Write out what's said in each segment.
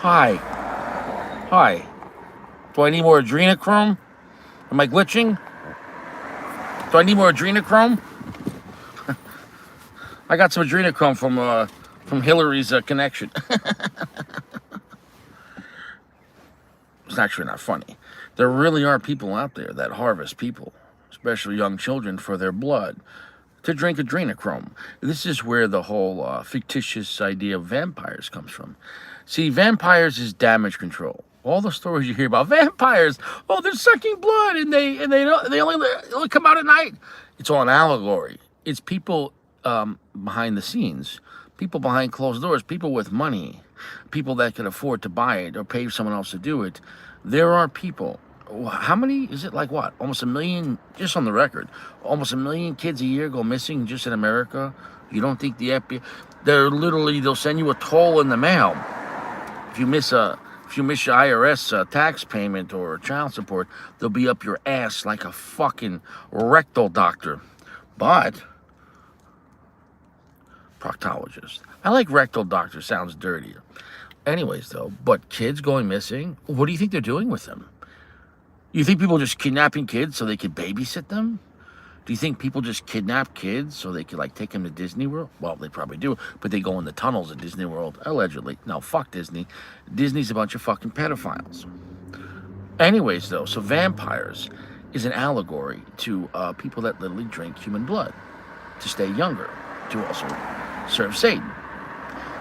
Hi. Hi. Do I need more adrenochrome? Am I glitching? Do I need more adrenochrome? I got some adrenochrome from Hillary's connection. It's actually not funny. There really are people out there that harvest people, especially young children, for their blood to drink adrenochrome. This is where the whole fictitious idea of vampires comes from. See, vampires is damage control. All the stories you hear about vampires, oh, they're sucking blood and they only come out at night. It's all an allegory. It's people behind the scenes, people behind closed doors, people with money, people that can afford to buy it or pay someone else to do it. There are people. How many is it? Like what? Almost a million, just on the record. Almost a million kids a year go missing just in America. You don't think the FBI? They'll send you a toll in the mail if you miss your IRS tax payment or child support. They'll be up your ass like a fucking rectal doctor. But proctologist. I like rectal doctor. Sounds dirtier. Anyways, though, but kids going missing. What do you think they're doing with them? You think people just kidnapping kids so they could babysit them? Do you think people just kidnap kids so they could, like, take them to Disney World? Well, they probably do, but they go in the tunnels at Disney World, allegedly. No, fuck Disney. Disney's a bunch of fucking pedophiles. Anyways, though, so vampires is an allegory to people that literally drink human blood to stay younger, to also serve Satan.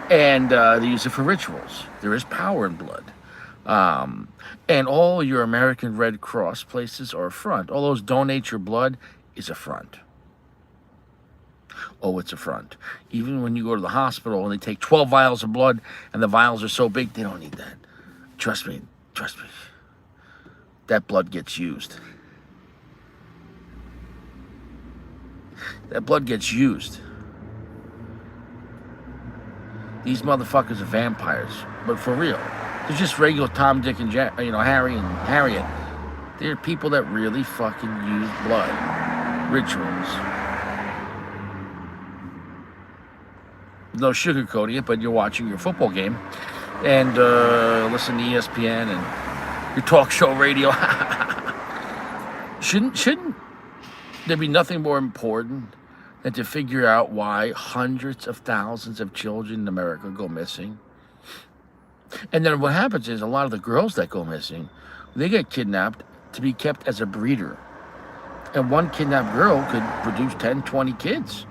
And they use it for rituals. There is power in blood. And all your American Red Cross places are a front. All those donate your blood is a front. Oh, it's a front. Even when you go to the hospital and they take 12 vials of blood and the vials are so big, they don't need that. Trust me. That blood gets used. That blood gets used. These motherfuckers are vampires, but for real. They're just regular Tom, Dick, and Harry and Harriet. They're people that really fucking use blood. Rituals. No sugarcoating it, but you're watching your football game and listen to ESPN and your talk show radio. Shouldn't there be nothing more important than to figure out why hundreds of thousands of children in America go missing? And then what happens is a lot of the girls that go missing, they get kidnapped to be kept as a breeder. And one kidnapped girl could produce 10, 20 kids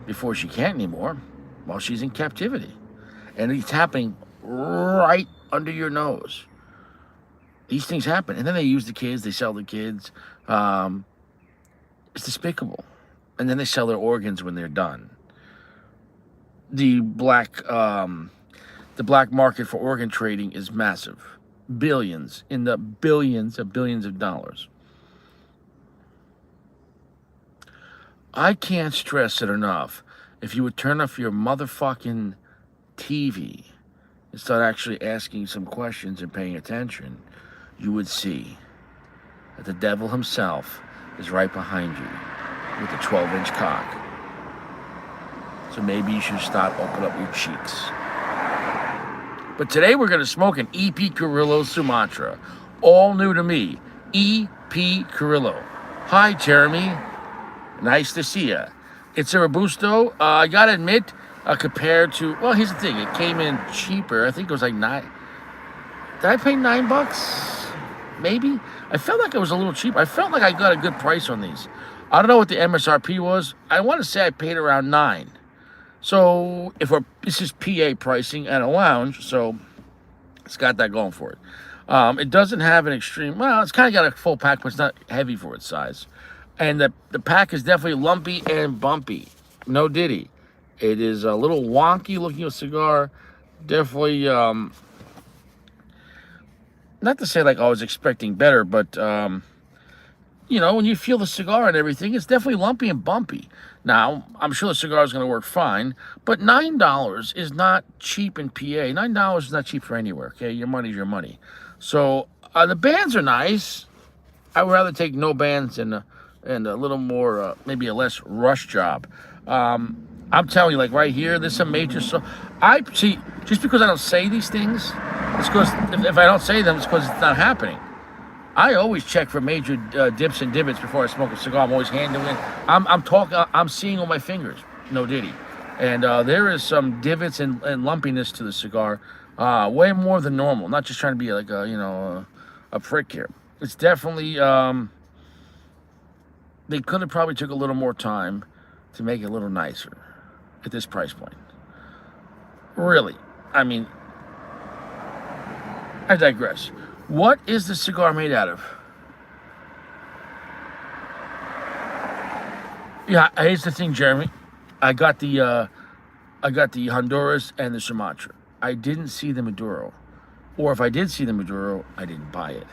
before she can't anymore while she's in captivity. And it's happening right under your nose. These things happen. And then they use the kids, they sell the kids. It's despicable. And then they sell their organs when they're done. The black market for organ trading is massive. Billions, in the billions of dollars. I can't stress it enough. If you would turn off your motherfucking TV and start actually asking some questions and paying attention, you would see that the devil himself is right behind you with a 12-inch cock. So maybe you should start opening up your cheeks. But today we're going to smoke an EP Carrillo Sumatra. All new to me. EP Carrillo. Hi, Jeremy. Nice to see ya. It's a Robusto. I got to admit, compared to... Well, here's the thing. It came in cheaper. I think it was like $9. Did I pay $9? Maybe? I felt like it was a little cheap. I felt like I got a good price on these. I don't know what the MSRP was. I want to say I paid around $9. So this is PA pricing at a lounge, so it's got that going for it. It doesn't have an extreme, well, it's kind of got a full pack, but it's not heavy for its size. And the pack is definitely lumpy and bumpy. No diddy. It is a little wonky looking cigar. Definitely, not to say like I was expecting better, but, when you feel the cigar and everything, it's definitely lumpy and bumpy. Now, I'm sure the cigar is going to work fine, but $9 is not cheap in PA. $9 is not cheap for anywhere, okay? Your money's your money. So, the bands are nice. I would rather take no bands and a little more, maybe a less rush job. I'm telling you, like right here, this is a major... So, just because I don't say these things, It's because if I don't say them, it's because it's not happening. I always check for major dips and divots before I smoke a cigar. I'm always handling it. I'm talking. I'm seeing on my fingers. No diddy. And there is some divots and lumpiness to the cigar, way more than normal. Not just trying to be like a prick here. It's definitely they could have probably took a little more time to make it a little nicer at this price point. Really, I mean, I digress. What is the cigar made out of? Yeah, here's the thing, Jeremy. I got the Honduras and the Sumatra. I didn't see the Maduro, or if I did see the Maduro, I didn't buy it.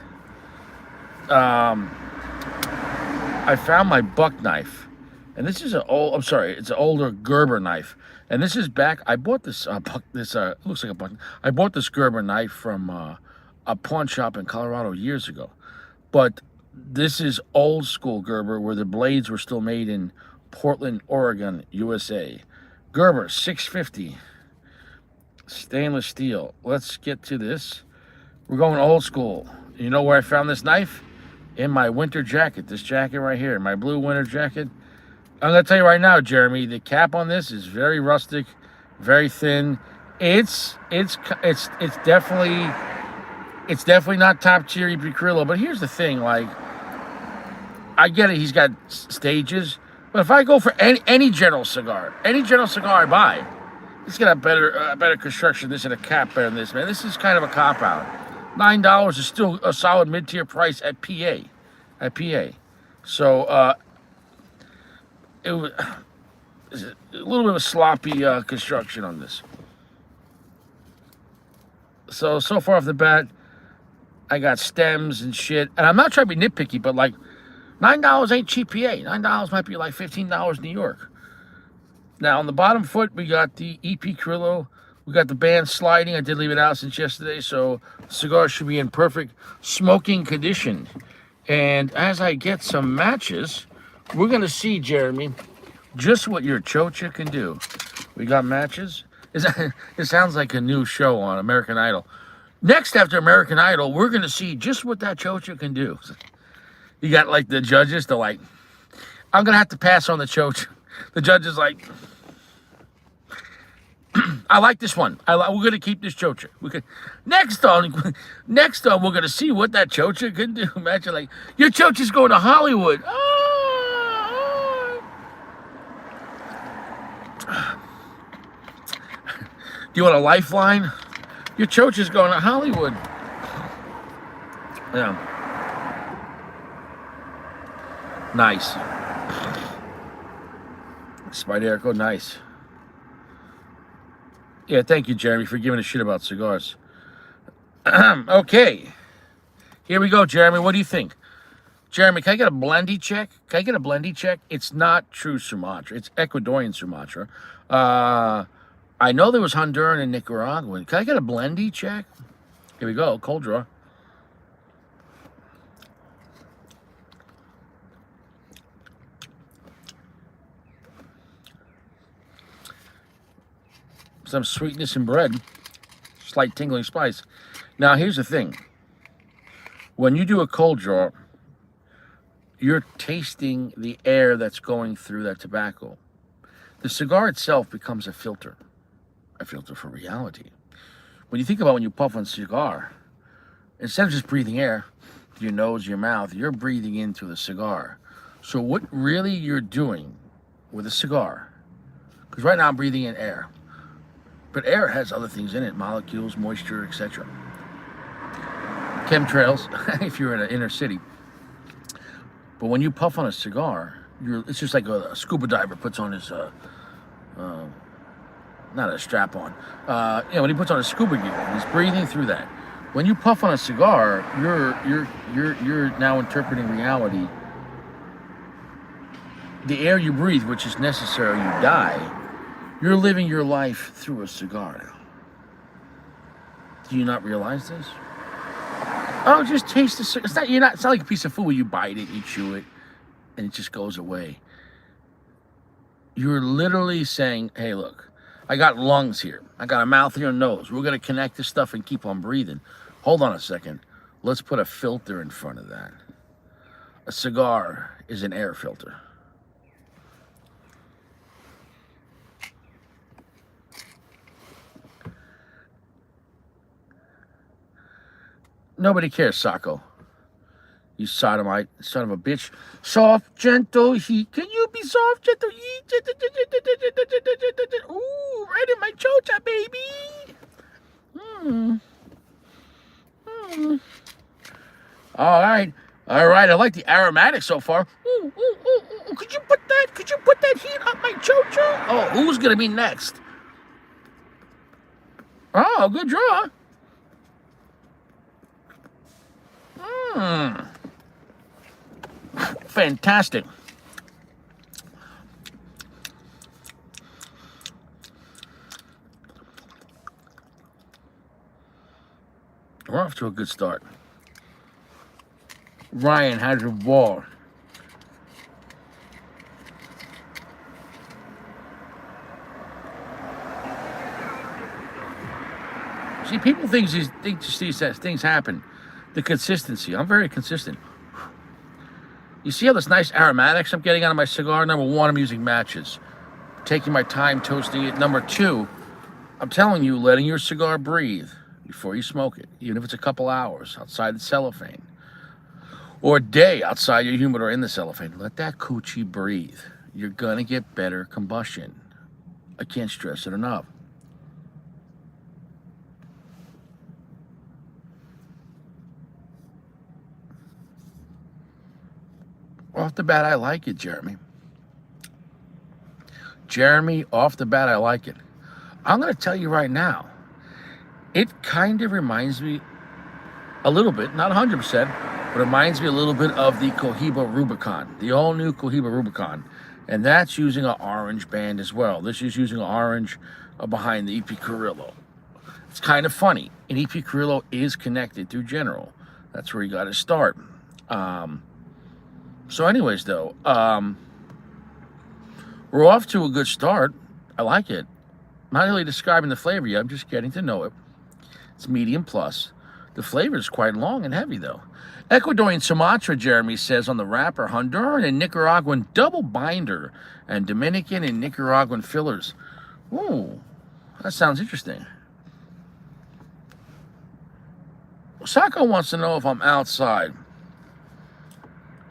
I found my buck knife, and this is it's an older Gerber knife, and this is back. I bought this looks like a buck. I bought this Gerber knife from a pawn shop in Colorado years ago, but this is old school Gerber, where the blades were still made in Portland, Oregon, USA. Gerber 650 stainless steel. Let's get to this. We're going old school. You know where I found this knife? In my winter jacket. This jacket right here, my blue winter jacket. I'm gonna tell you right now, Jeremy, the cap on this is very rustic, very thin. It's definitely not top tier EP Carrillo. But here's the thing, like, I get it, he's got stages, but if I go for any general cigar I buy, it's got a better construction. This and a cap better than this, man. This is kind of a cop out. $9 is still a solid mid-tier price at PA. So it was a little bit of a sloppy construction on this. So far off the bat, I got stems and shit, and I'm not trying to be nitpicky, but like, $9 ain't cheap PA. $9 might be like $15 in New York. Now on the bottom foot, we got the EP Carrillo. We got the band sliding. I did leave it out since yesterday, so the cigar should be in perfect smoking condition. And as I get some matches, we're going to see, Jeremy, just what your chocha can do. We got matches. It sounds like a new show on American Idol. Next, after American Idol, we're going to see just what that chocha can do. You got, like, the judges, they're like, I'm going to have to pass on the chocha. The judge is like, I like this one. We're going to keep this chocha. Next on, we're going to see what that chocha can do. Imagine, like, your chocha's going to Hollywood. Do you want a lifeline? Your chocha's going to Hollywood. Yeah. Nice. Spiderico, nice. Yeah, thank you, Jeremy, for giving a shit about cigars. Okay. Here we go, Jeremy. What do you think? Jeremy, can I get a blendy check? It's not true Sumatra. It's Ecuadorian Sumatra. I know there was Honduran and Nicaraguan. Can I get a blendy check? Here we go, cold draw. Some sweetness in bread, slight tingling spice. Now, here's the thing. When you do a cold draw, you're tasting the air that's going through that tobacco. The cigar itself becomes a filter for reality. When you think about when you puff on a cigar, instead of just breathing air through your nose, your mouth, you're breathing in through the cigar. So what really you're doing with a cigar, because right now I'm breathing in air, but air has other things in it, molecules, moisture, etc. Chemtrails, if you're in an inner city. But when you puff on a cigar, it's just like a scuba diver puts on his, not a strap on. When he puts on a scuba gear, he's breathing through that. When you puff on a cigar, you're now interpreting reality. The air you breathe, which is necessary, you die. You're living your life through a cigar now. Do you not realize this? Oh, just taste the cigar. It's not like a piece of food where you bite it, you chew it, and it just goes away. You're literally saying, hey, look, I got lungs here. I got a mouth here and nose. We're going to connect this stuff and keep on breathing. Hold on a second. Let's put a filter in front of that. A cigar is an air filter. Nobody cares, Sacco. You sodomite, son of a bitch. Soft, gentle heat. Can you be soft, gentle heat? Ooh, right in my chocha, baby. All right. All right. I like the aromatic so far. Ooh. Could you put that heat up my chocha? Oh, who's going to be next? Oh, good draw. Fantastic. We're off to a good start. Ryan has a ball. See, people think these things happen. The consistency. I'm very consistent. You see all this nice aromatics I'm getting out of my cigar? Number one, I'm using matches. Taking my time toasting it. Number two, I'm telling you, letting your cigar breathe before you smoke it, even if it's a couple hours outside the cellophane, or a day outside your humidor in the cellophane. Let that coochie breathe. You're gonna get better combustion. I can't stress it enough. Off the bat, I like it, Jeremy. Jeremy, off the bat, I like it. I'm going to tell you right now, it kind of reminds me a little bit, not 100%, but reminds me a little bit of the Cohiba Rubicon, the all-new Cohiba Rubicon. And that's using an orange band as well. This is using an orange behind the EP Carrillo. It's kind of funny. An EP Carrillo is connected through General. That's where you got to start. So anyways, though, we're off to a good start. I like it. Not really describing the flavor yet. I'm just getting to know it. It's medium plus. The flavor is quite long and heavy, though. Ecuadorian Sumatra, Jeremy says on the wrapper. Honduran and Nicaraguan double binder. And Dominican and Nicaraguan fillers. Ooh, that sounds interesting. Sacco wants to know if I'm outside.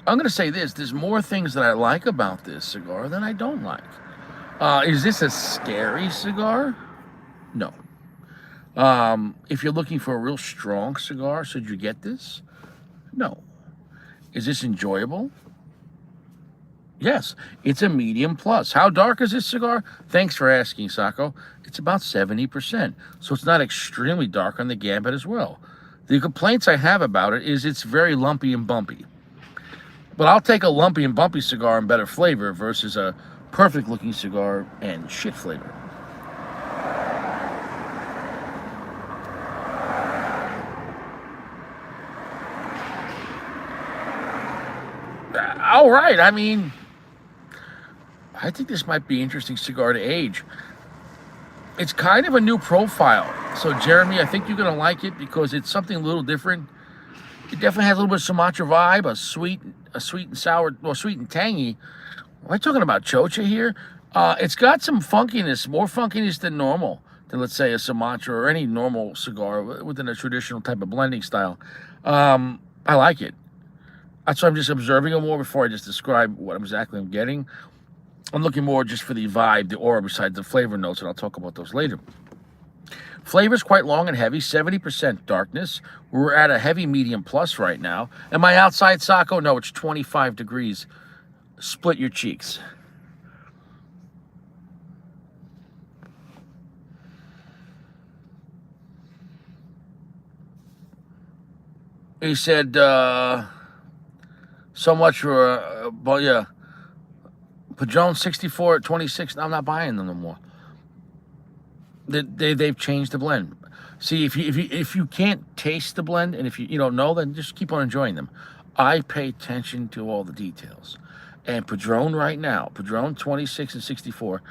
I'm going to say this. There's more things that I like about this cigar than I don't like. Is this a scary cigar? No. If you're looking for a real strong cigar, should you get this? No. Is this enjoyable? Yes. It's a medium plus. How dark is this cigar? Thanks for asking, Sacco. It's about 70%. So it's not extremely dark on the gambit as well. The complaints I have about it is it's very lumpy and bumpy. But I'll take a lumpy and bumpy cigar and better flavor versus a perfect looking cigar and shit flavor. All right. I mean, I think this might be an interesting cigar to age. It's kind of a new profile. So, Jeremy, I think you're going to like it because it's something a little different. It definitely has a little bit of Sumatra vibe, a sweet and sour, well, sweet and tangy. Am I talking about chocha here? It's got some funkiness, more funkiness than normal, than let's say a Sumatra or any normal cigar within a traditional type of blending style. I like it. That's why I'm just observing it more before I just describe what exactly I'm getting. I'm looking more just for the vibe, the aura, besides the flavor notes, and I'll talk about those later. Flavor's quite long and heavy, 70% darkness. We're at a heavy medium plus right now. Am I outside, Sacco? No, it's 25 degrees. Split your cheeks. He said, so much for, well, yeah. Padron 64 at 26. I'm not buying them no more. They've changed the blend. See, if you can't taste the blend and if you don't know, then just keep on enjoying them. I pay attention to all the details. And Padron right now, Padron 26 and 64,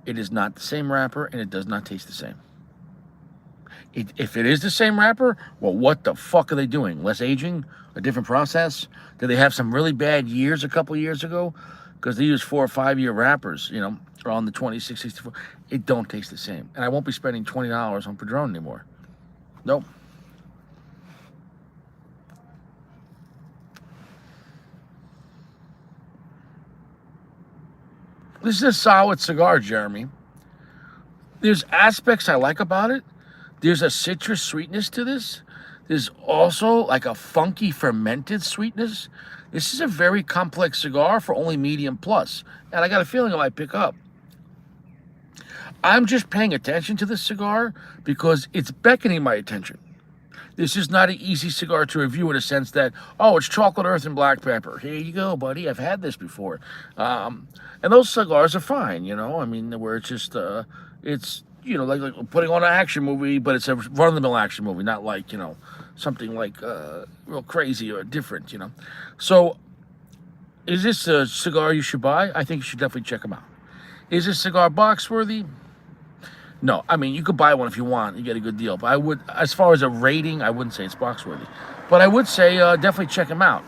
It is not the same wrapper, and it does not taste the same. If it is the same wrapper, well, what the fuck are they doing? Less aging? A different process? Did they have some really bad years a couple years ago? Because they use 4 or 5 year wrappers, or on the 2664. It don't taste the same. And I won't be spending $20 on Padron anymore. Nope. This is a solid cigar, Jeremy. There's aspects I like about it. There's a citrus sweetness to this. There's also like a funky fermented sweetness. This is a very complex cigar for only medium plus, and I got a feeling I might pick up. I'm just paying attention to this cigar because it's beckoning my attention. This is not an easy cigar to review in a sense that, oh, it's chocolate earth and black pepper. Here you go, buddy. I've had this before. And those cigars are fine, I mean, where it's just, it's, like putting on an action movie, but it's a run-of-the-mill action movie, not like, something like real crazy or different, So, is this a cigar you should buy? I think you should definitely check them out. Is this cigar box worthy? No, I mean, you could buy one if you want. You get a good deal. But I would, as far as a rating, I wouldn't say it's box worthy. But I would say definitely check them out.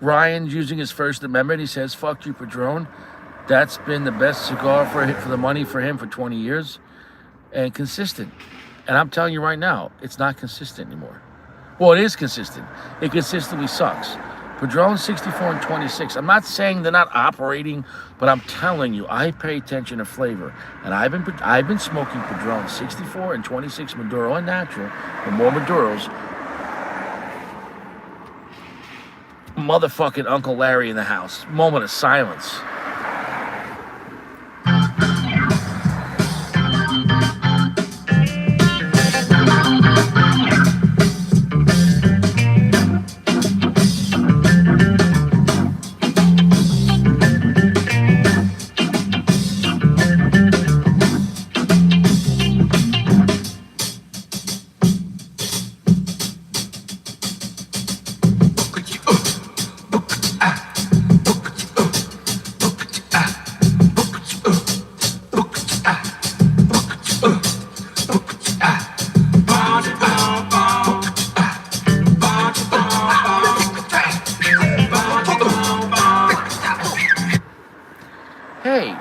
Ryan's using his First Amendment. He says, fuck you, Padron. That's been the best cigar for the money for him for 20 years. And consistent. And I'm telling you right now, it's not consistent anymore. Well, it is consistent. It consistently sucks. Padron 64 and 26. I'm not saying they're not operating, but I'm telling you, I pay attention to flavor. And I've been smoking Padron 64 and 26 Maduro and natural, and more Maduros. Motherfucking Uncle Larry in the house. Moment of silence. Hey.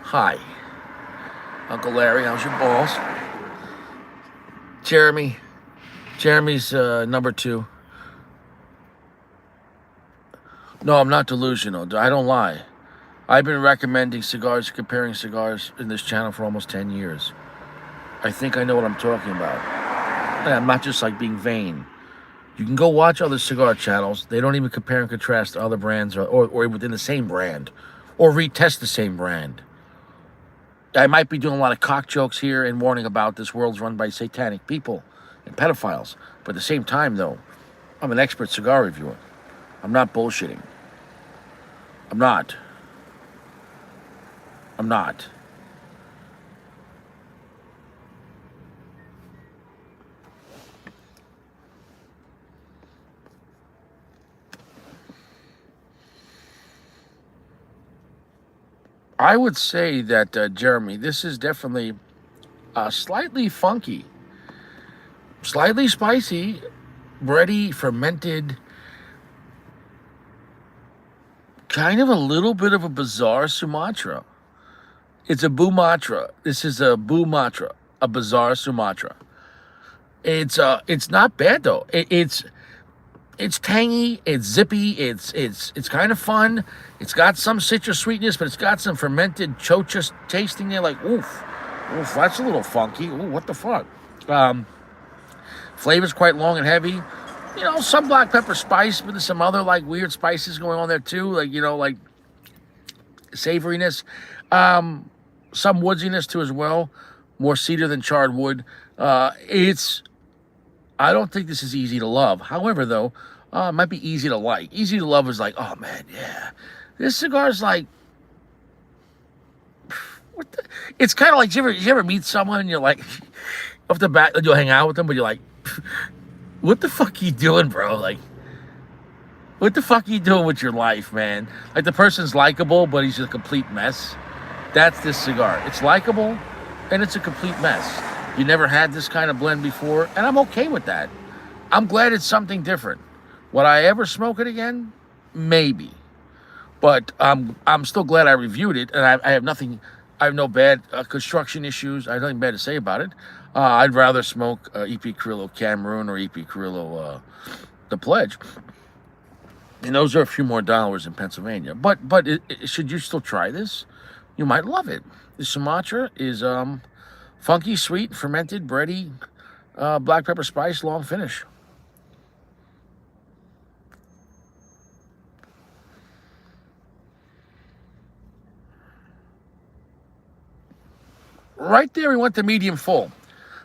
Hi. Uncle Larry, how's your balls? Jeremy's number 2. No, I'm not delusional. I don't lie. I've been recommending cigars, comparing cigars in this channel for almost 10 years. I think I know what I'm talking about. And I'm not just like being vain. You can go watch other cigar channels. They don't even compare and contrast to other brands or within the same brand or retest the same brand. I might be doing a lot of cock jokes here and warning about this world's run by satanic people and pedophiles. But at the same time, though, I'm an expert cigar reviewer. I'm not bullshitting. I'm not. I would say that, Jeremy, this is definitely slightly funky, slightly spicy, bready, fermented, kind of a little bit of a bizarre Sumatra. It's a Bumatra. This is a Bumatra, a bizarre Sumatra. It's not bad though. It's tangy, it's zippy, it's kind of fun. It's got some citrus sweetness, but it's got some fermented chocha tasting there. Like oof, that's a little funky. Ooh, what the fuck? Flavor's quite long and heavy. Some black pepper spice, but there's some other like weird spices going on there too. Like like savoriness, some woodiness too as well. More cedar than charred wood. I don't think this is easy to love. However, though, it might be easy to like. Easy to love is like, oh man, yeah. This cigar is like, What the? It's kind of like you ever meet someone and you're like, off the bat, you'll hang out with them, but you're like, what the fuck are you doing, bro? Like, what the fuck are you doing with your life, man? Like the person's likable, but he's a complete mess. That's this cigar. It's likable, and it's a complete mess. You never had this kind of blend before, and I'm okay with that. I'm glad it's something different. Would I ever smoke it again? Maybe. But I'm still glad I reviewed it, and I have nothing. I have no bad construction issues. I have nothing bad to say about it. I'd rather smoke EP Carrillo Cameroon or EP Carrillo The Pledge. And those are a few more dollars in Pennsylvania. But should you still try this? You might love it. The Sumatra is funky, sweet, fermented, bready, black pepper spice, long finish. Right there, we went to medium full.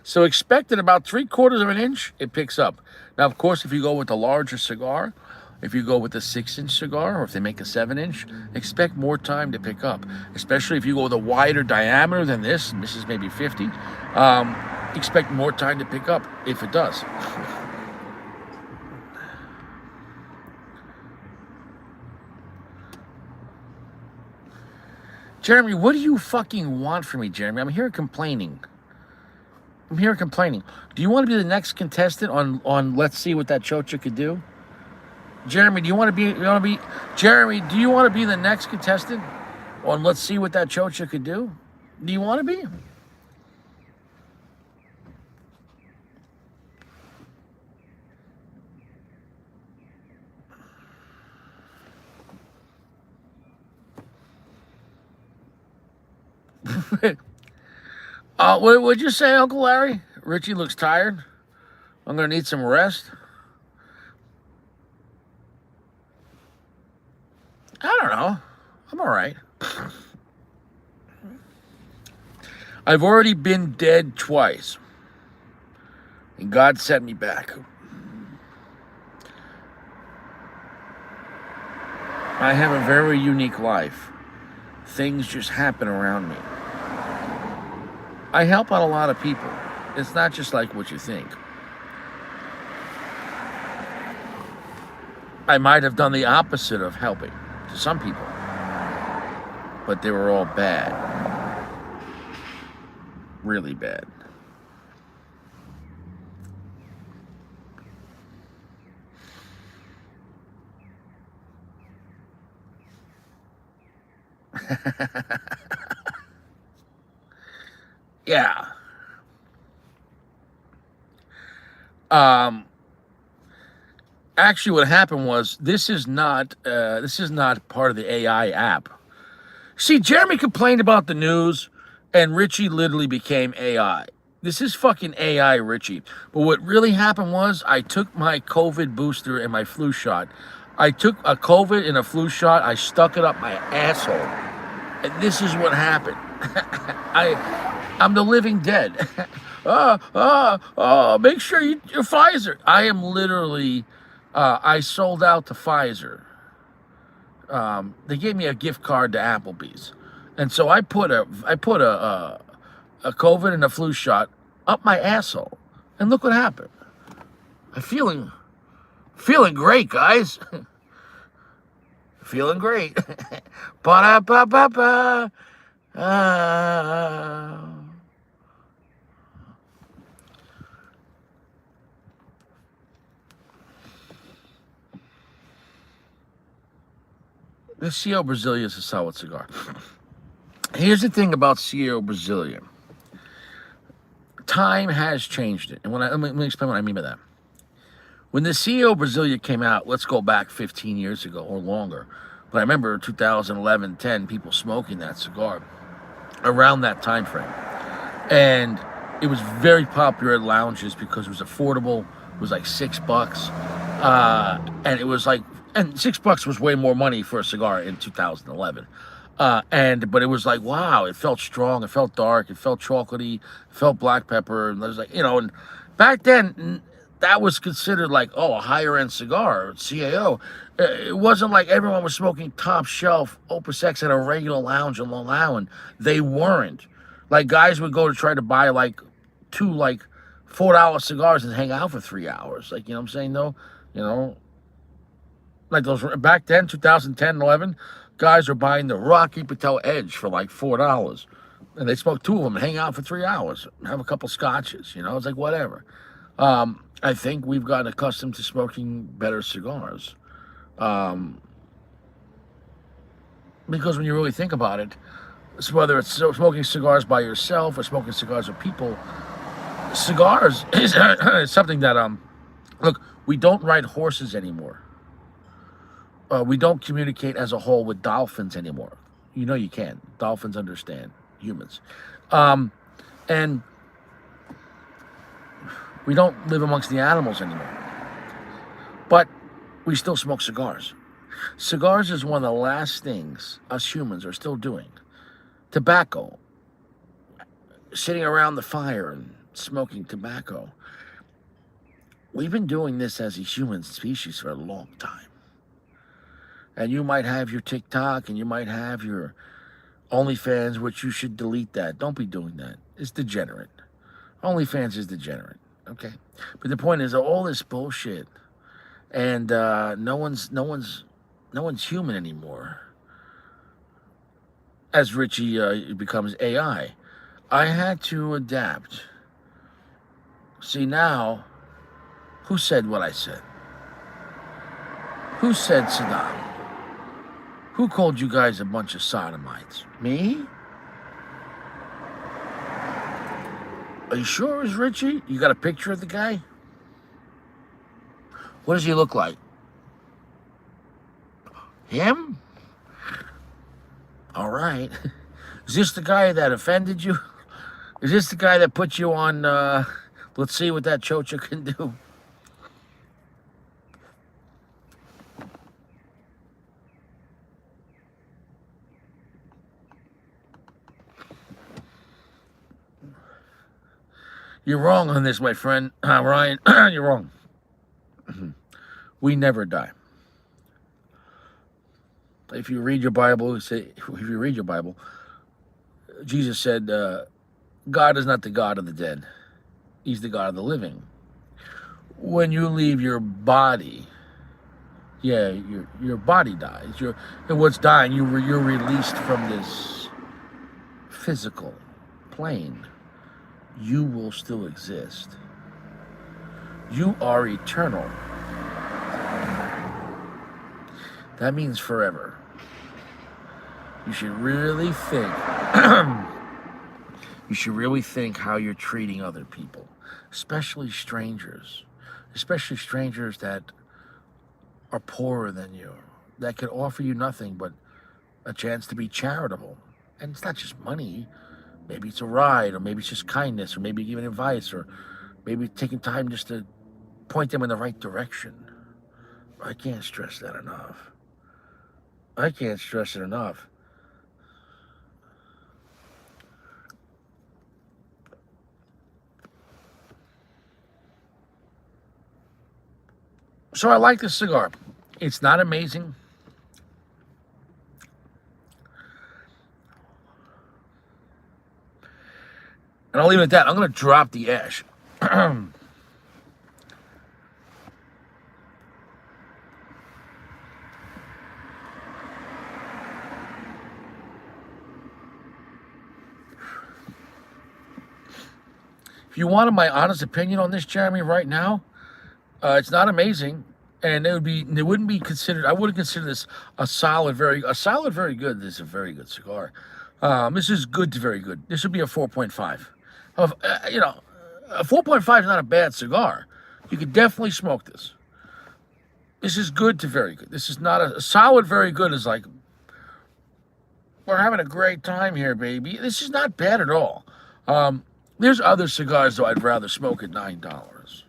So expect at about 3/4 of an inch, it picks up. Now, of course, if you go with a larger cigar, if you go with a 6-inch cigar, or if they make a 7-inch, expect more time to pick up. Especially if you go with a wider diameter than this, and this is maybe 50, expect more time to pick up if it does. Jeremy, what do you fucking want from me, Jeremy? I'm here complaining. I'm here complaining. Do you want to be the next contestant on Let's See What That Chocha Could Do? Jeremy, do you want to be Jeremy, do you want to be the next contestant on Let's See What That Chocha Could Do? Do you want to be? What would you say, Uncle Larry? Richie looks tired. I'm gonna need some rest. I don't know. I'm all right. I've already been dead twice, and God sent me back. I have a very unique life. Things just happen around me. I help out a lot of people. It's not just like what you think. I might have done the opposite of helping to some people, but they were all bad. Really bad. Yeah. Actually, what happened was this is not part of the AI app. See, Jeremy complained about the news, and Richie literally became AI. This is fucking AI, Richie. But what really happened was I took my COVID booster and my flu shot. I took a COVID and a flu shot. I stuck it up my asshole, and this is what happened. I'm the living dead. Make sure you're Pfizer. I am literally, I sold out to Pfizer. They gave me a gift card to Applebee's, and so I put a COVID and a flu shot up my asshole, and look what happened. I'm feeling great, guys. Feeling great. Ba-da-ba-ba-ba. The CO Brasilia is a solid cigar. Here's the thing about CO Brasilia. Time has changed it. And let me explain what I mean by that. When the CO Brasilia came out, let's go back 15 years ago or longer. But I remember 2011, 10, people smoking that cigar around that time frame. And it was very popular at lounges because it was affordable. It was like $6. And it was like, and $6 was way more money for a cigar in 2011. But it was like, wow, it felt strong, it felt dark, it felt chocolatey, it felt black pepper. And I was like, and back then, that was considered like, oh, a higher end cigar, CAO. It wasn't like everyone was smoking top shelf Opus X at a regular lounge in Long Island. They weren't. Like guys would go to try to buy like two like $4 cigars and hang out for 3 hours. Like, you know what I'm saying? No, you know, like those back then, 2010, 11, guys were buying the Rocky Patel Edge for like $4. And they smoke two of them and hang out for 3 hours, have a couple scotches, you know, it's like whatever. I think we've gotten accustomed to smoking better cigars. Um, because when you really think about it, whether it's smoking cigars by yourself or smoking cigars with people, cigars is something that, look, we don't ride horses anymore. We don't communicate as a whole with dolphins anymore. You know you can. Dolphins understand humans. And we don't live amongst the animals anymore. But we still smoke cigars. Cigars is one of the last things us humans are still doing. Tobacco. Sitting around the fire and smoking tobacco. We've been doing this as a human species for a long time. And you might have your TikTok and you might have your OnlyFans, which you should delete that. Don't be doing that. It's degenerate. OnlyFans is degenerate. Okay? But the point is all this bullshit and no one's human anymore. As Richie becomes AI. I had to adapt. See now, who said what I said? Who said Saddam? Who called you guys a bunch of sodomites? Me? Are you sure it was Richie? You got a picture of the guy? What does he look like? Him? All right. Is this the guy that offended you? Is this the guy that put you on, let's see what that chocha can do? You're wrong on this, my friend. Ryan, you're wrong. We never die. If you read your Bible, Jesus said, God is not the God of the dead. He's the God of the living. When you leave your body, your body dies. And what's dying, you're released from this physical plane. You will still exist. You are eternal. That means forever. You should really think. You should really think how you're treating other people, especially strangers that are poorer than you, that could offer you nothing but a chance to be charitable. And it's not just money. Maybe it's a ride, or maybe it's just kindness, or maybe giving advice, or maybe taking time just to point them in the right direction. I can't stress that enough. I can't stress it enough. So I like this cigar. It's not amazing. And I'll leave it at that. I'm going to drop the ash. If you wanted my honest opinion on this, Jeremy, right now, it's not amazing, and it wouldn't be considered. I wouldn't consider this a solid, very good. This is a very good cigar. This is good to very good. This would be a 4.5. A 4.5 is not a bad cigar. You could definitely smoke this. This is good to very good. This is not a solid, very good. Is like, we're having a great time here, baby. This is not bad at all. There's other cigars, though, I'd rather smoke at $9.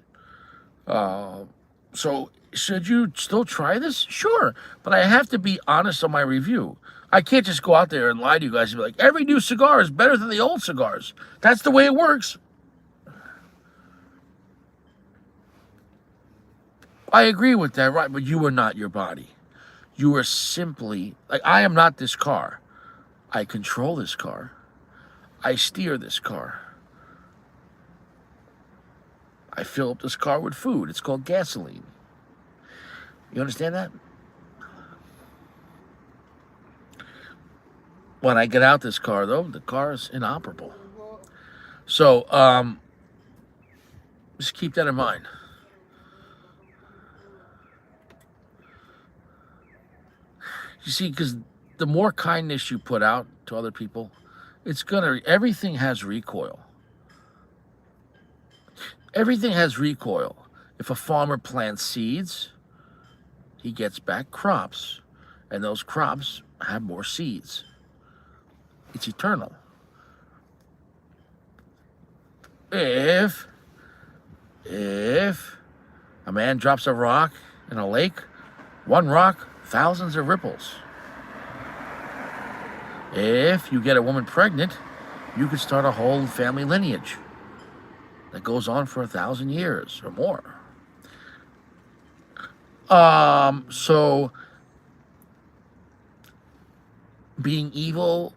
So should you still try this? Sure. But I have to be honest on my review. I can't just go out there and lie to you guys and be like, every new cigar is better than the old cigars. That's the way it works. I agree with that, right? But you are not your body. You are simply, like, I am not this car. I control this car. I steer this car. I fill up this car with food. It's called gasoline. You understand that? When I get out this car, though, the car is inoperable. So, just keep that in mind. You see, because the more kindness you put out to other people, everything has recoil. Everything has recoil. If a farmer plants seeds, he gets back crops, and those crops have more seeds. It's eternal. If a man drops a rock in a lake, one rock, thousands of ripples. If you get a woman pregnant, you could start a whole family lineage that goes on for 1,000 years or more. So being evil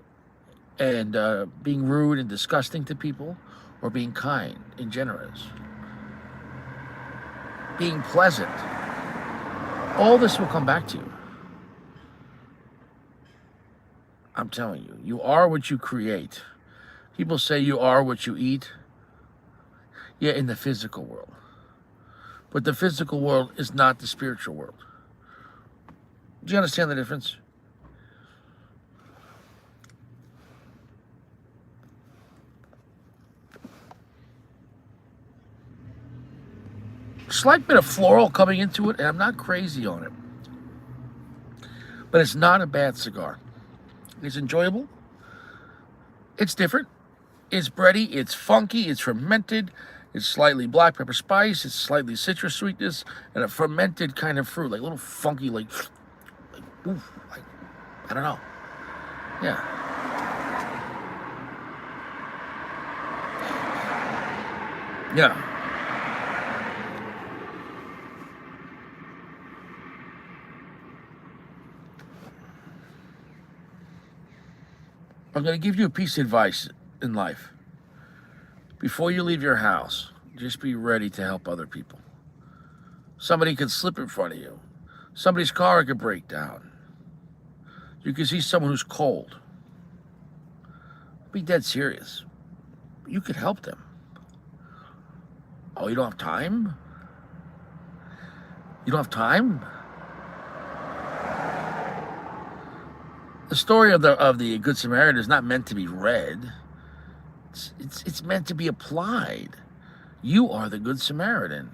and being rude and disgusting to people, or being kind and generous, being pleasant, all this will come back to you. I'm telling you, you are what you create. People say you are what you eat. Yeah, in the physical world. But the physical world is not the spiritual world. Do you understand the difference? Slight bit of floral coming into it, and I'm not crazy on it. But it's not a bad cigar. It's enjoyable. It's different. It's bready. It's funky. It's fermented. It's slightly black pepper spice. It's slightly citrus sweetness and a fermented kind of fruit, like a little funky, like oof, like I don't know. Yeah. Yeah. I'm going to give you a piece of advice in life. Before you leave your house, just be ready to help other people. Somebody could slip in front of you. Somebody's car could break down. You can see someone who's cold. Be dead serious. You could help them. Oh, you don't have time? You don't have time? The story of the Good Samaritan is not meant to be read. It's meant to be applied. You are the Good Samaritan.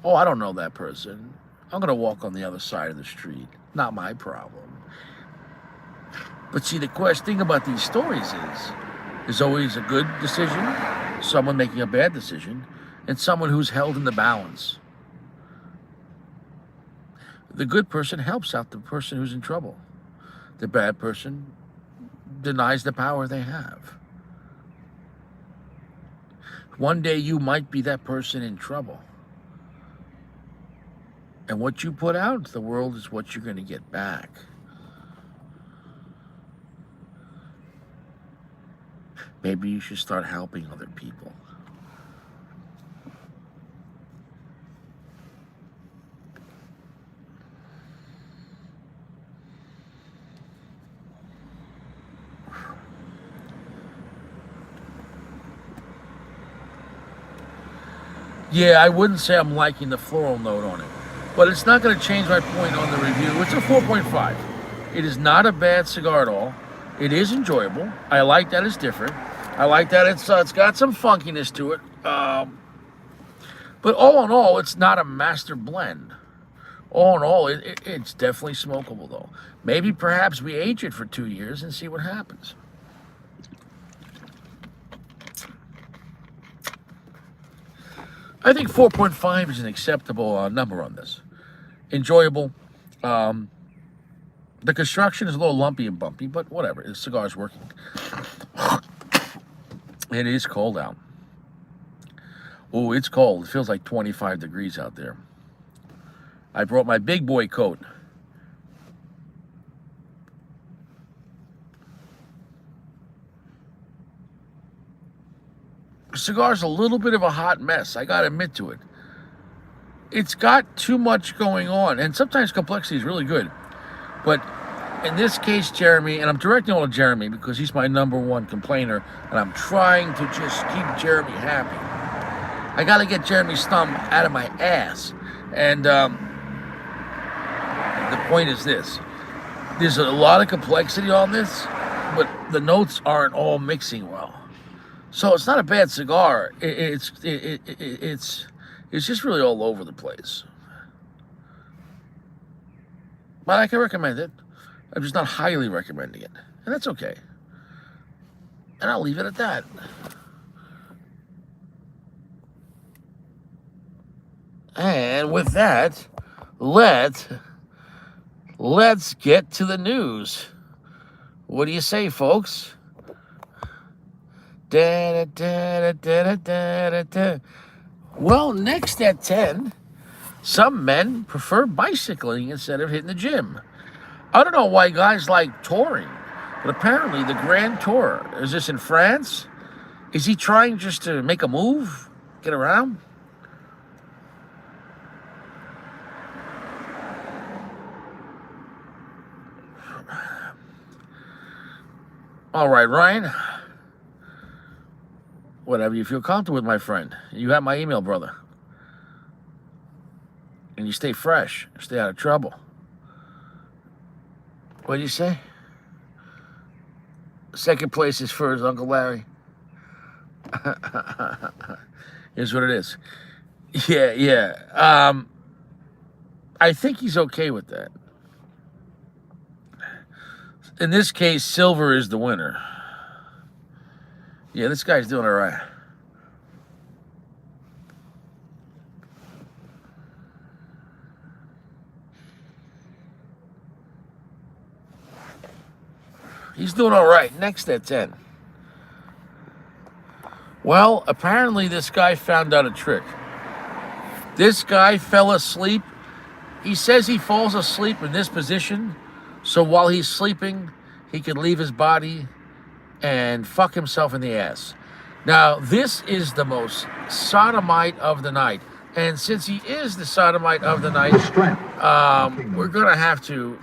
Oh, I don't know that person. I'm going to walk on the other side of the street. Not my problem. But see, the thing about these stories is there's always a good decision, someone making a bad decision, and someone who's held in the balance. The good person helps out the person who's in trouble. The bad person denies the power they have. One day you might be that person in trouble. And what you put out into the world is what you're going to get back. Maybe you should start helping other people. Yeah, I wouldn't say I'm liking the floral note on it, but it's not going to change my point on the review. It's a 4.5. It is not a bad cigar at all. It is enjoyable. I like that it's different. I like that it's got some funkiness to it. But all in all, it's not a master blend. All in all, it's definitely smokable, though. Maybe perhaps we age it for 2 years and see what happens. I think 4.5 is an acceptable number on this. Enjoyable. The construction is a little lumpy and bumpy, but whatever. The cigar's working. It is cold out. Oh, it's cold. It feels like 25 degrees out there. I brought my big boy coat. The cigar's a little bit of a hot mess. I gotta admit to it. It's got too much going on, and sometimes complexity is really good. But in this case, Jeremy, and I'm directing all to Jeremy because he's my number one complainer, and I'm trying to just keep Jeremy happy. I got to get Jeremy's thumb out of my ass. And the point is this. There's a lot of complexity on this, but the notes aren't all mixing well. So it's not a bad cigar. It's just really all over the place. But I can recommend it. I'm just not highly recommending it. And that's okay. And I'll leave it at that. And with that, let's get to the news. What do you say, folks? Da, da, da, da, da, da, da. Well, next at 10, some men prefer bicycling instead of hitting the gym. I don't know why guys like touring, but apparently the Grand Tour, is this in France? Is he trying just to make a move, get around? All right, Ryan. Whatever you feel comfortable with, my friend. You have my email, brother. And you stay fresh. Stay out of trouble. What do you say? Second place is for his Uncle Larry. Here's what it is. Yeah. I think he's okay with that. In this case, silver is the winner. Yeah, this guy's doing all right. He's doing all right. Next at 10. Well, apparently this guy found out a trick. This guy fell asleep. He says he falls asleep in this position, so while he's sleeping, he can leave his body and fuck himself in the ass. Now, this is the most sodomite of the night. And since he is the sodomite of the night, we're going to have to...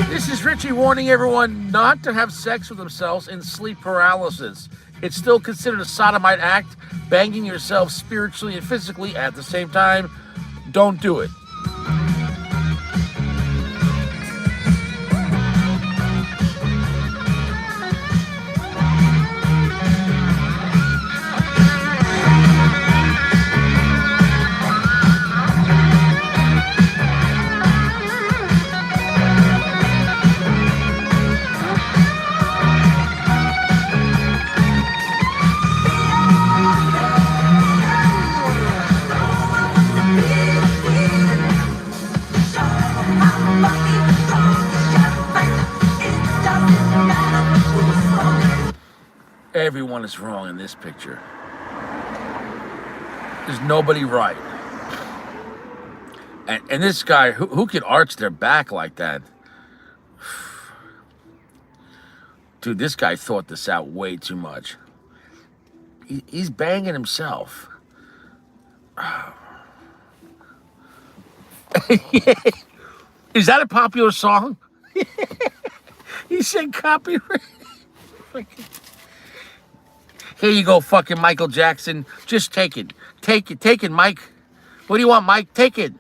This is Richie warning everyone not to have sex with themselves in sleep paralysis. It's still considered a sodomite act, banging yourself spiritually and physically at the same time. Don't do it. Everyone is wrong in this picture. There's nobody right. And this guy, who can arch their back like that? Dude, this guy thought this out way too much. He's banging himself. Is that a popular song? He said copyright. Here you go, fucking Michael Jackson. Just take it. Take it, Mike. What do you want, Mike? Take it.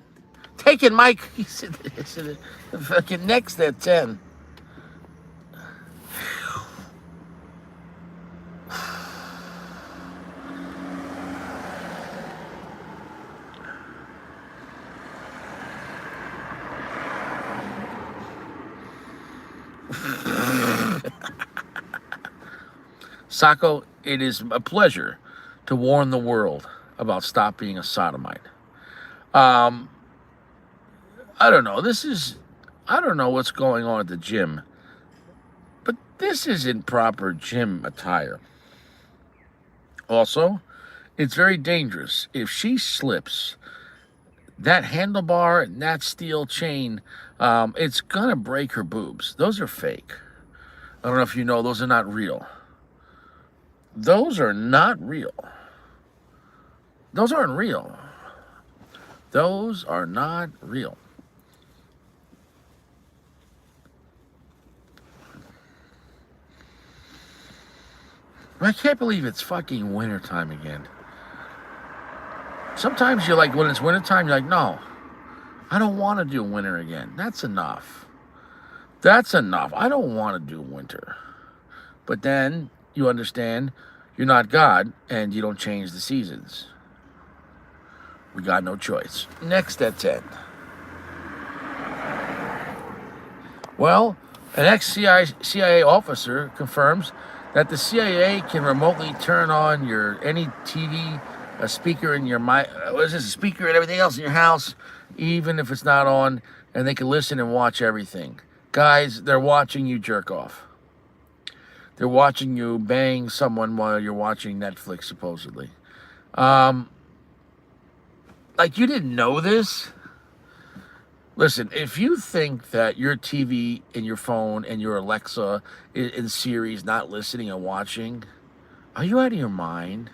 Take it, Mike. He said, fucking next at 10. Sacco, it is a pleasure to warn the world about stop being a sodomite. I don't know. I don't know what's going on at the gym This isn't proper gym attire. Also, it's very dangerous. If she slips, that handlebar and that steel chain, it's gonna break her boobs. Those are fake. I don't know if you know, those are not real. Those are not real. Those aren't real. Those are not real. I can't believe it's fucking wintertime again. Sometimes you're like, when it's wintertime, you're like, no, I don't want to do winter again. That's enough. That's enough. I don't want to do winter. But then you understand you're not God and you don't change the seasons. We got no choice. Next at 10. Well, an ex-CIA officer confirms that the CIA can remotely turn on any TV, a speaker in your a speaker and everything else in your house, even if it's not on, and they can listen and watch everything. Guys, they're watching you jerk off. They're watching you bang someone while you're watching Netflix, supposedly. Like, you didn't know this? Listen, if you think that your TV and your phone and your Alexa and Siri is not listening and watching, are you out of your mind?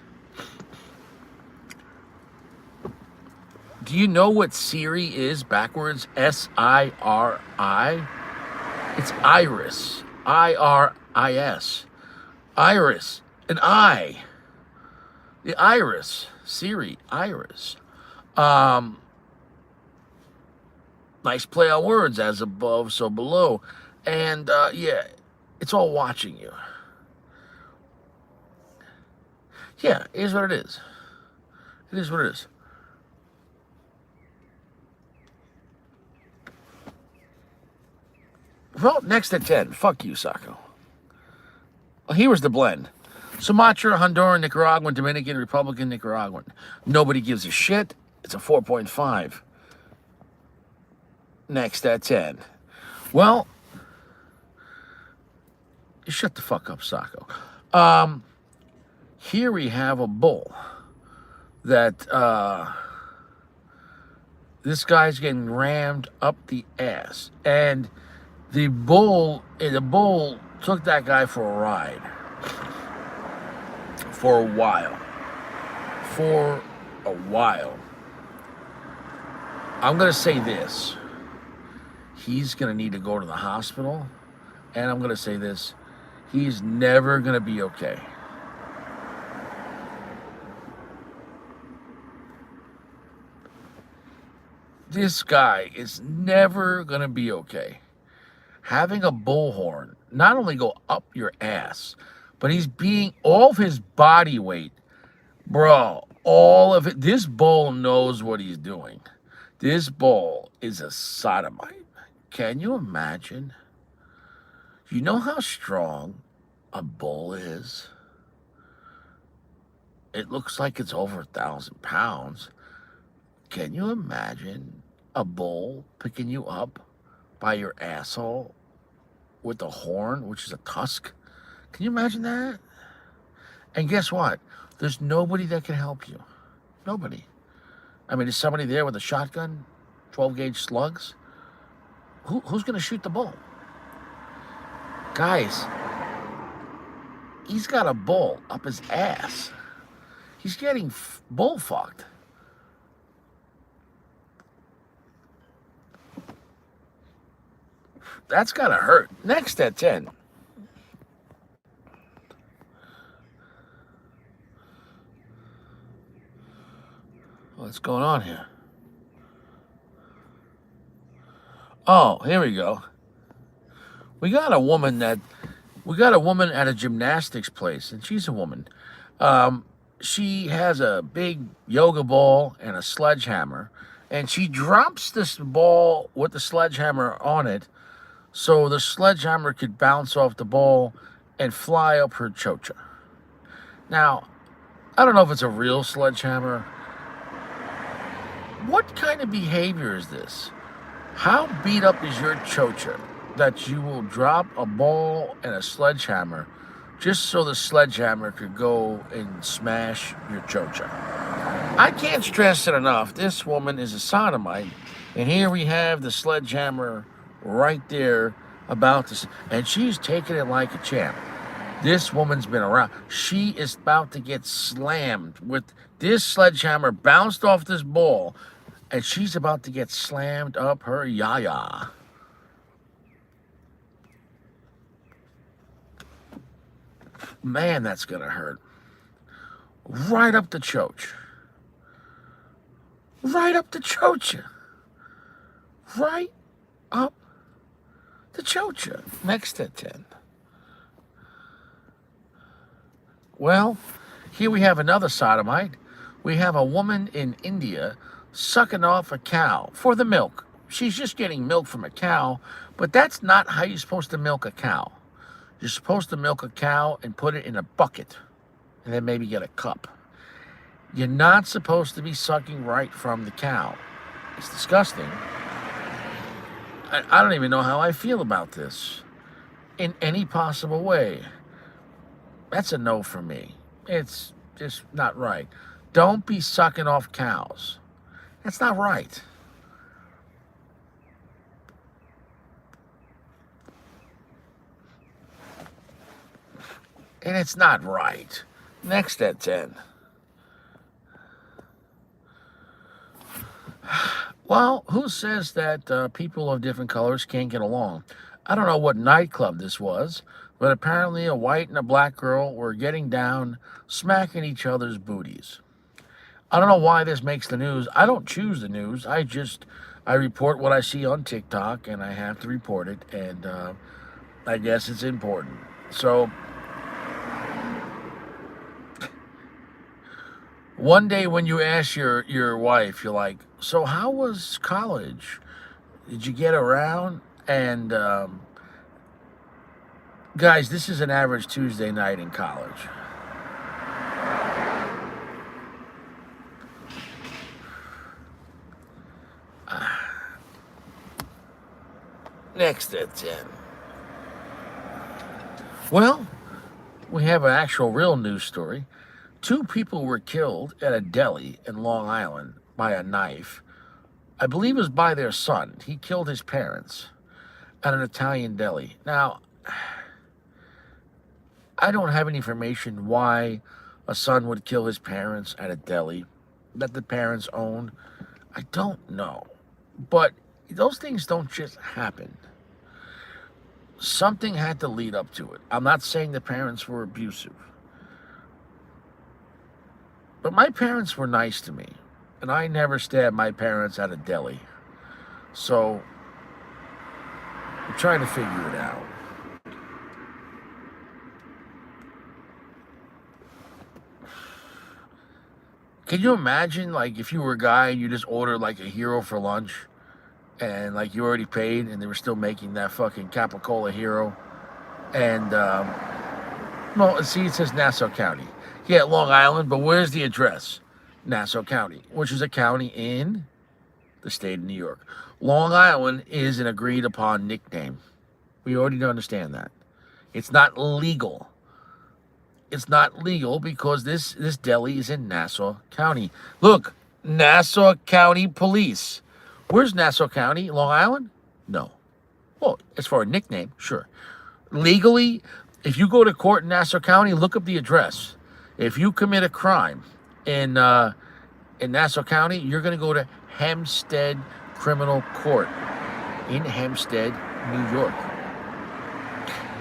Do you know what Siri is backwards? S-I-R-I? It's iris. I-R-I-S. Iris. An I. The iris. Siri. Iris. Nice play on words, as above, so below. And, yeah, it's all watching you. Yeah, it is what it is. It is what it is. Well, next at 10. Fuck you, Sacco. Well, here was the blend. Sumatra, Honduran, Nicaraguan, Dominican, Republican, Nicaraguan. Nobody gives a shit. It's a 4.5. Next at 10. Well, shut the fuck up, Sacco. Here we have a bull that this guy's getting rammed up the ass, and the bull took that guy for a ride for a while. I'm gonna say this. He's going to need to go to the hospital. And I'm going to say this. He's never going to be okay. This guy is never going to be okay. Having a bullhorn not only go up your ass, but he's being all of his body weight. Bro, all of it. This bull knows what he's doing. This bull is a sodomite. Can you imagine? You know how strong a bull is? It looks like it's over 1,000 pounds. Can you imagine a bull picking you up by your asshole with a horn, which is a tusk? Can you imagine that? And guess what? There's nobody that can help you. Nobody. I mean, is somebody there with a shotgun? 12-gauge slugs? Who's going to shoot the bull? Guys, he's got a bull up his ass. He's getting bull fucked. That's got to hurt. Next at 10. What's going on here? Oh, here we go. We got a woman at a gymnastics place, and she's a woman. She has a big yoga ball and a sledgehammer, and she drops this ball with the sledgehammer on it, so the sledgehammer could bounce off the ball and fly up her chocha. Now, I don't know if it's a real sledgehammer. What kind of behavior is this? How beat up is your chocha that you will drop a ball and a sledgehammer just so the sledgehammer could go and smash your chocha. I can't stress it enough. This woman is a sodomite, and here we have the sledgehammer right there about to, and she's taking it like a champ. This woman's been around. She is about to get slammed with this sledgehammer bounced off this ball, and she's about to get slammed up her yaya. Man, that's gonna hurt. Right up the choach. Right up the chocha. Right up the chocha. Next at 10. Well, here we have another sodomite. We have a woman in India sucking off a cow for the milk. She's just getting milk from a cow, but that's not how you're supposed to milk a cow. You're supposed to milk a cow and put it in a bucket and then maybe get a cup. You're not supposed to be sucking right from the cow. It's disgusting. I don't even know how I feel about this in any possible way. That's a no for me. It's just not right. Don't be sucking off cows. That's not right. And it's not right. Next at 10. Well, who says that people of different colors can't get along? I don't know what nightclub this was, but apparently a white and a black girl were getting down, smacking each other's booties. I don't know why this makes the news. I don't choose the news. I report what I see on TikTok, and I have to report it, and I guess it's important. So, one day when you ask your wife, you're like, so how was college? Did you get around? And guys, this is an average Tuesday night in college. Next at 10. Well, we have an actual real news story. 2 people were killed at a deli in Long Island by a knife. I believe it was by their son. He killed his parents at an Italian deli. Now, I don't have any information why a son would kill his parents at a deli that the parents own. I don't know. But those things don't just happen. Something had to lead up to it. I'm not saying the parents were abusive. But my parents were nice to me. And I never stabbed my parents at a deli. So, I'm trying to figure it out. Can you imagine, like, if you were a guy and you just ordered, like, a hero for lunch, and, like, you already paid, and they were still making that fucking Capicola hero, and, well, see, it says Nassau County. Yeah, Long Island, but where's the address? Nassau County, which is a county in the state of New York. Long Island is an agreed upon nickname. We already understand that. It's not legal. It's not legal because this deli is in Nassau County. Look, Nassau County Police. Where's Nassau County? Long Island? No. Well, as for a nickname, sure. Legally, if you go to court in Nassau County, look up the address. If you commit a crime in Nassau County, you're going to go to Hempstead Criminal Court in Hempstead, New York.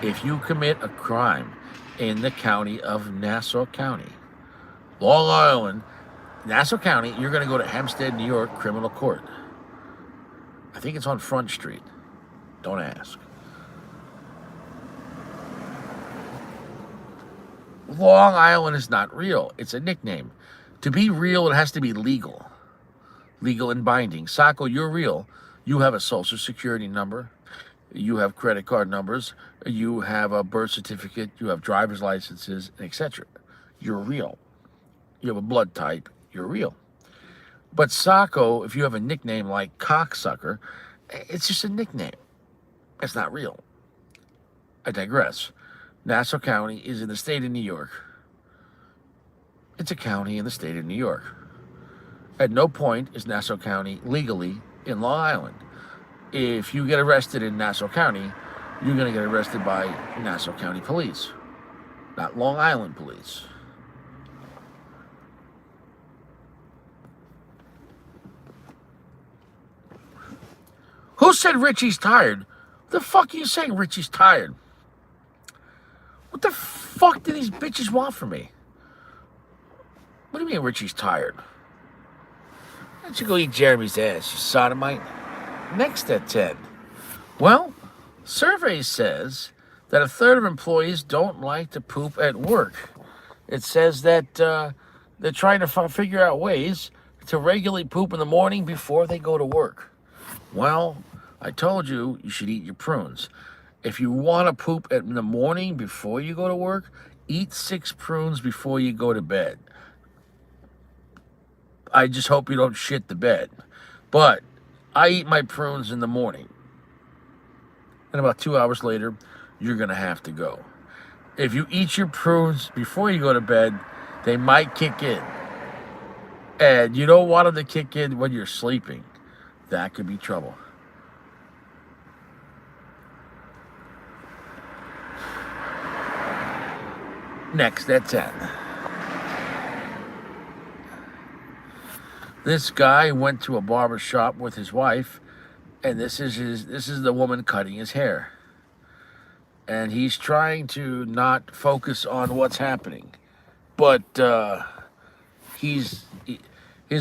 If you commit a crime in the county of Nassau County, Long Island, Nassau County, you're going to go to Hempstead, New York Criminal Court. I think it's on Front Street. Don't ask. Long Island is not real. It's a nickname. To be real, it has to be legal. Legal and binding. Sacco, you're real. You have a social security number. You have credit card numbers. You have a birth certificate. You have driver's licenses, etc. You're real. You have a blood type. You're real. But Sacco, if you have a nickname like Cocksucker, it's just a nickname. It's not real. I digress. Nassau County is in the state of New York. It's a county in the state of New York. At no point is Nassau County legally in Long Island. If you get arrested in Nassau County, you're going to get arrested by Nassau County Police, not Long Island Police. Who said Richie's tired? What the fuck are you saying Richie's tired? What the fuck do these bitches want from me? What do you mean Richie's tired? Why don't you go eat Jeremy's ass, you sodomite? Next at 10. Well, survey says that a third of employees don't like to poop at work. It says that they're trying to figure out ways to regularly poop in the morning before they go to work. Well, I told you should eat your prunes. If you want to poop in the morning before you go to work, eat 6 prunes before you go to bed. I just hope you don't shit the bed. But I eat my prunes in the morning. And about 2 hours later, you're going to have to go. If you eat your prunes before you go to bed, they might kick in. And you don't want them to kick in when you're sleeping. That could be trouble. Next at 10. This guy went to a barber shop with his wife, and this is the woman cutting his hair. And he's trying to not focus on what's happening. But his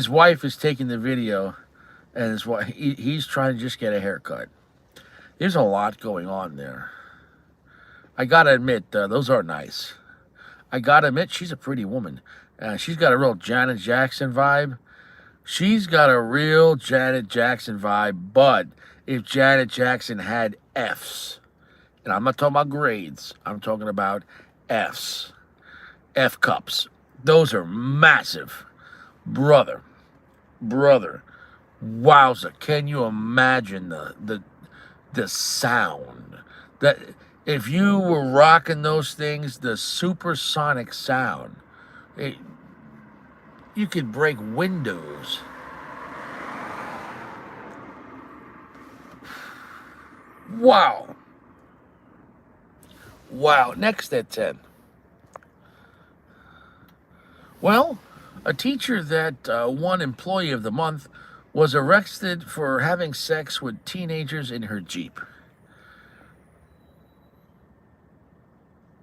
wife is taking the video, and he's trying to just get a haircut. There's a lot going on there. I gotta admit, those are nice. I gotta admit, she's a pretty woman. She's got a real Janet Jackson vibe. She's got a real Janet Jackson vibe, but if Janet Jackson had Fs, and I'm not talking about grades, I'm talking about Fs, F cups. Those are massive. Brother, wowza, can you imagine the sound? That if you were rocking those things, the supersonic sound, you could break windows. Wow. Next at 10. Well, a teacher that won Employee of the Month was arrested for having sex with teenagers in her Jeep.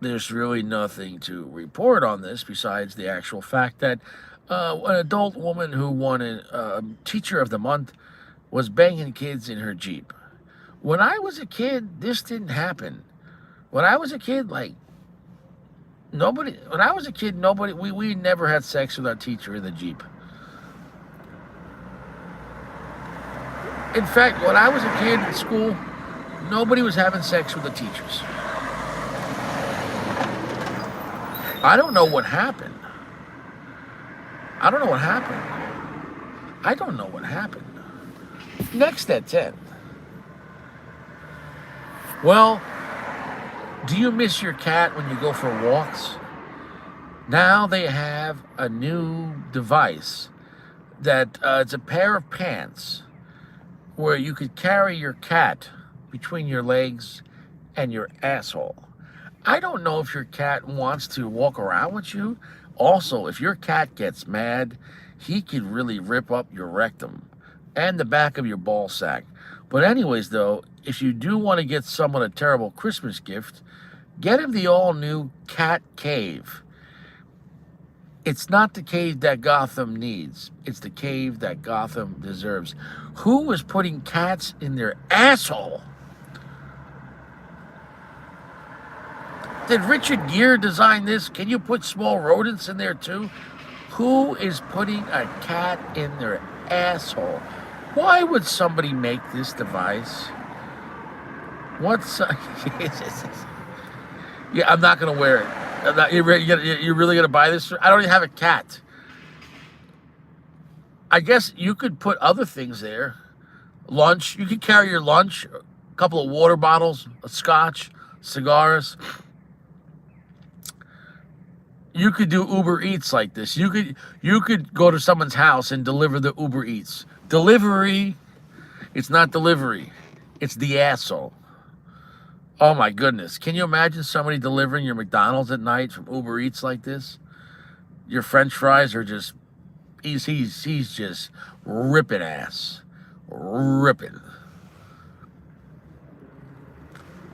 There's really nothing to report on this besides the actual fact that an adult woman who won a Teacher of the Month was banging kids in her Jeep. When I was a kid, this didn't happen. When I was a kid, we never had sex with our teacher in the Jeep. In fact, when I was a kid in school, nobody was having sex with the teachers. I don't know what happened. Next at 10. Well, do you miss your cat when you go for walks? Now they have a new device that it's a pair of pants where you could carry your cat between your legs and your asshole. I don't know if your cat wants to walk around with you. Also, if your cat gets mad, he could really rip up your rectum and the back of your ball sack. But anyways, though, if you do want to get someone a terrible Christmas gift, get him the all-new cat cave. It's not the cave that Gotham needs. It's the cave that Gotham deserves. Who is putting cats in their asshole? Did Richard Gere design this? Can you put small rodents in there too? Who is putting a cat in their asshole? Why would somebody make this device? Yeah, I'm not going to wear it. You're really going to buy this? I don't even have a cat. I guess you could put other things there. Lunch. You could carry your lunch couple of water bottles, a scotch, cigars. You could do Uber Eats like this. You could go to someone's house and deliver the Uber Eats. Delivery. It's not delivery. It's the asshole. Oh my goodness. Can you imagine somebody delivering your McDonald's at night from Uber Eats like this? Your French fries are just, he's just ripping ass. Ripping.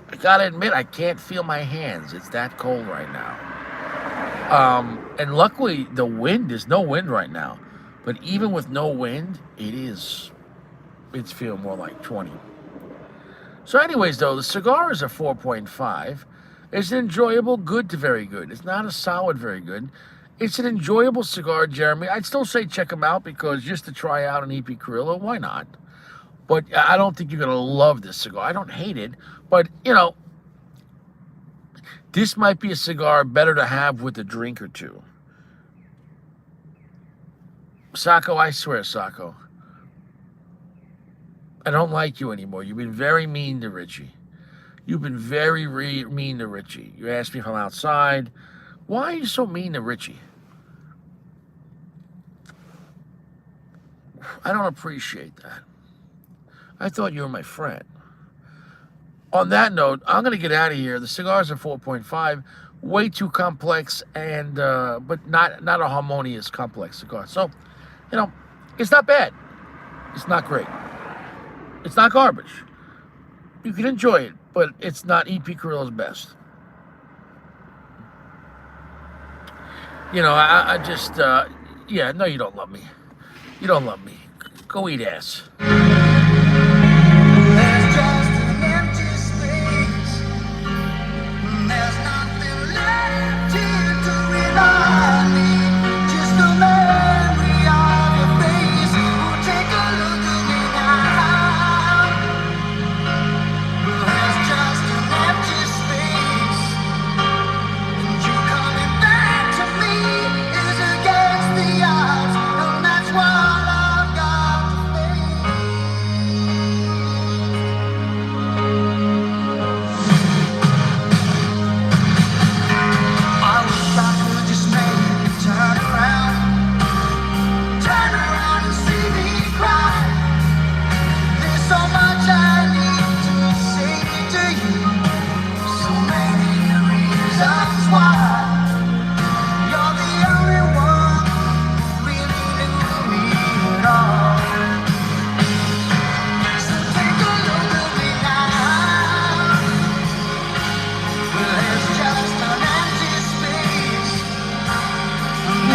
I gotta admit, I can't feel my hands. It's that cold right now. And luckily, there's no wind right now. But even with no wind, it's feeling more like 20. So anyways, though, the cigar is a 4.5. It's an enjoyable good to very good. It's not a solid very good. It's an enjoyable cigar, Jeremy. I'd still say check them out because just to try out an EP Carrillo, why not? But I don't think you're going to love this cigar. I don't hate it, but, this might be a cigar better to have with a drink or two. Sacco, I swear, Sacco, I don't like you anymore. You've been very mean to Richie. You've been very mean to Richie. You asked me if I'm outside. Why are you so mean to Richie? I don't appreciate that. I thought you were my friend. On that note, I'm going to get out of here. The cigars are 4.5, way too complex, and but not a harmonious complex cigar. So, it's not bad. It's not great. It's not garbage. You can enjoy it, but it's not EP Carrillo's best. I just, no, you don't love me. You don't love me. Go eat ass.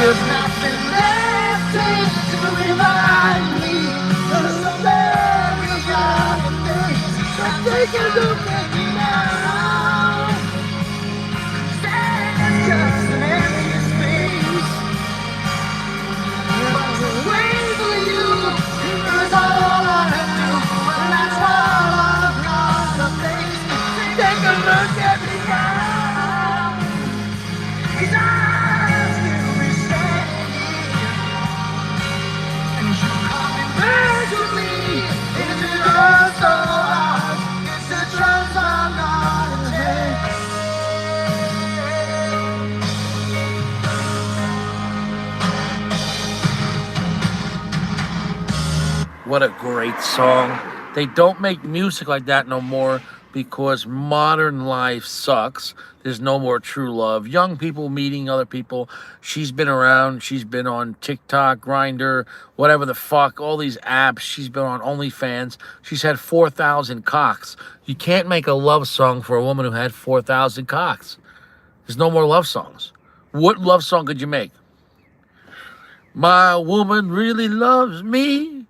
There's nothing left to remind me of the memories of the days. So take a look at me now. There's just an empty space. But to wait for you is all I do, and that's all I've got to face. Take a look at me now. 'Cause I'll still be standing, and you coming back to me. It's a trust so hard, it's a trust I'm gonna take. What a great song. They don't make music like that no more because modern life sucks. There's no more true love. Young people meeting other people. She's been around. She's been on TikTok, Grindr, whatever the fuck, all these apps. She's been on OnlyFans. She's had 4,000 cocks. You can't make a love song for a woman who had 4,000 cocks. There's no more love songs. What love song could you make? My woman really loves me.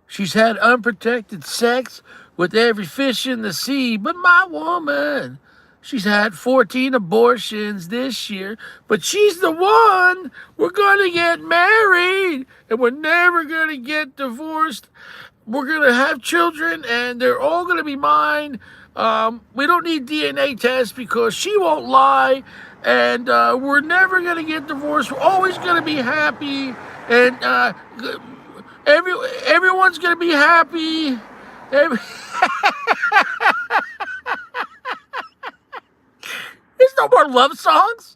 She's had unprotected sex with every fish in the sea, but my woman, she's had 14 abortions this year, but she's the one. We're going to get married, and we're never going to get divorced. We're going to have children, and they're all going to be mine. We don't need DNA tests because she won't lie, and we're never going to get divorced. We're always going to be happy, and everyone's going to be happy, There's no more love songs.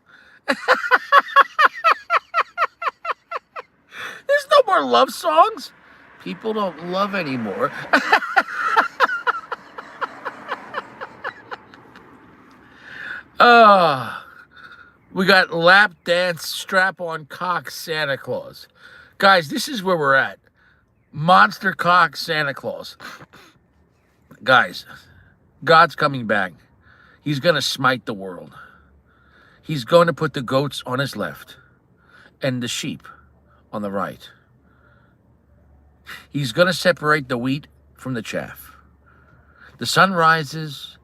There's no more love songs. People don't love anymore. We got lap dance, strap on cock Santa Claus. Guys, this is where we're at. Monster cock Santa Claus. Guys, God's coming back. He's going to smite the world. He's going to put the goats on his left and the sheep on the right. He's going to separate the wheat from the chaff. The sun rises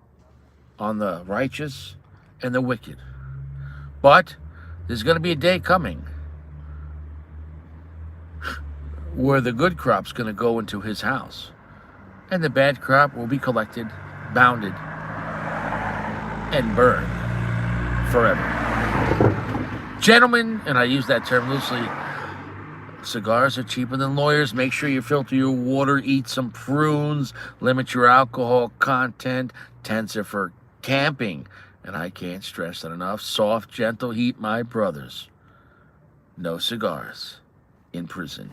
on the righteous and the wicked. But there's going to be a day coming where the good crop's going to go into his house, and the bad crop will be collected, bounded, and burned forever. Gentlemen, and I use that term loosely, cigars are cheaper than lawyers. Make sure you filter your water, eat some prunes, limit your alcohol content. Tents are for camping. And I can't stress that enough. Soft, gentle heat, my brothers. No cigars in prison.